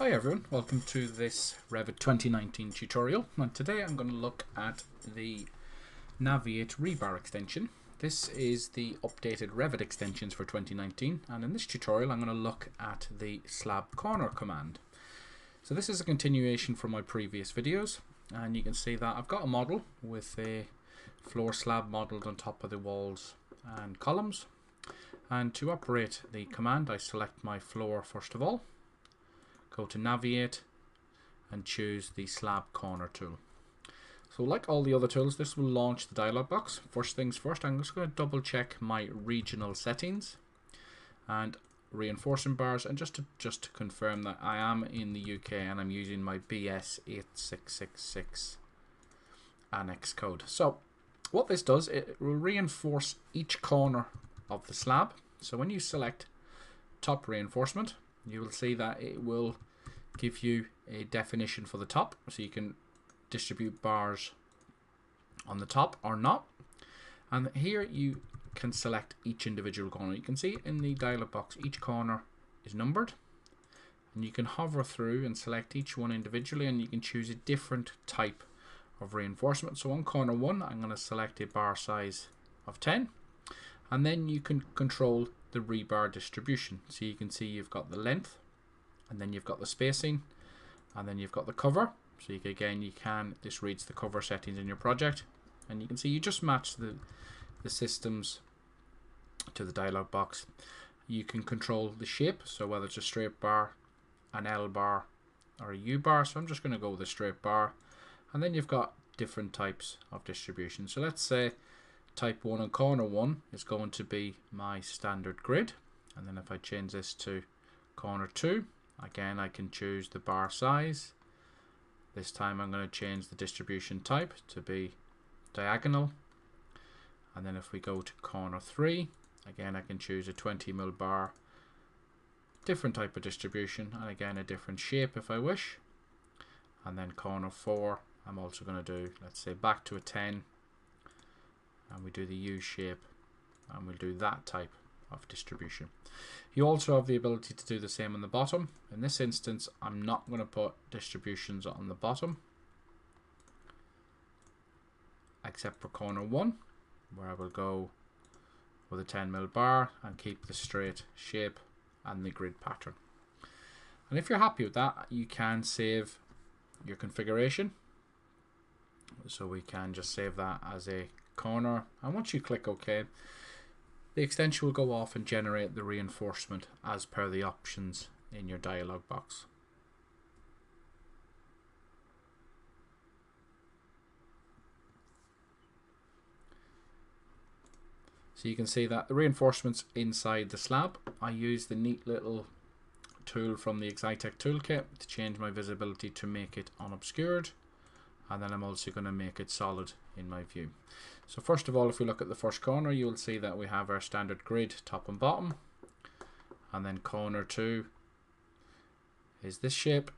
Hi everyone, welcome to this Revit 2019 tutorial, and today I'm going to look at the Naviate Rebar extension. This is the updated Revit extensions for 2019, and in this tutorial I'm going to look at the slab corner command. So this is a continuation from my previous videos, and you can see that I've got a model with a floor slab modelled on top of the walls and columns, and to operate the command I select my floor first of all. Go to Naviate and choose the Slab Corner tool. So like all the other tools, this will launch the dialog box. First things first, I'm just going to double check my regional settings and reinforcing bars, and just to confirm that I am in the UK and I'm using my BS 8666 annex code. So what this does, it will reinforce each corner of the slab. So when you select top reinforcement, you will see that it will give you a definition for the top, so you can distribute bars on the top or not. And here you can select each individual corner. You can see in the dialog box each corner is numbered, and you can hover through and select each one individually, and you can choose a different type of reinforcement. So on corner 1 I'm going to select a bar size of 10, and then you can control the rebar distribution. So you can see you've got the length, and then you've got the spacing, and then you've got the cover. So this reads the cover settings in your project, and you can see you just match the systems to the dialog box. You can control the shape, so whether it's a straight bar, an L bar, or a U bar. So I'm just going to go with a straight bar, and then you've got different types of distribution. So let's say type 1 on corner 1 is going to be my standard grid, and then if I change this to corner 2, again I can choose the bar size. This time I'm going to change the distribution type to be diagonal, and then if we go to corner 3, again I can choose a 20mm bar, different type of distribution, and again a different shape if I wish. And then corner 4 I'm also going to do, let's say, back to a 10, and we do the U shape, and we'll do that type of distribution. You also have the ability to do the same on the bottom. In this instance I'm not going to put distributions on the bottom except for corner 1, where I will go with a 10mm bar and keep the straight shape and the grid pattern. And if you're happy with that, you can save your configuration. So we can just save that as a corner, and once you click OK, the extension will go off and generate the reinforcement as per the options in your dialog box. So you can see that the reinforcements inside the slab, I use the neat little tool from the Exitech toolkit to change my visibility to make it unobscured, and then I'm also going to make it solid in my view. So first of all, if we look at the first corner, you will see that we have our standard grid top and bottom, and then corner 2 is this shape,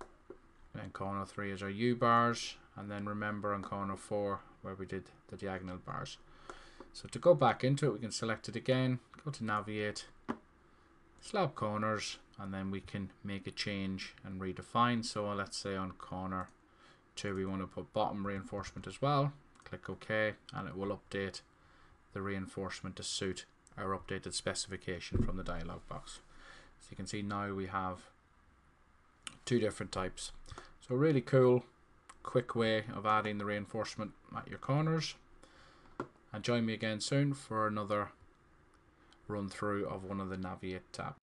and corner 3 is our U bars, and then remember on corner 4 where we did the diagonal bars. So to go back into it, we can select it again, go to Naviate, Slab Corners, and then we can make a change and redefine. So let's say on corner 2 we want to put bottom reinforcement as well. Click OK, and it will update the reinforcement to suit our updated specification from the dialog box. So you can see now we have two different types. So a really cool, quick way of adding the reinforcement at your corners. And join me again soon for another run through of one of the Naviate tabs.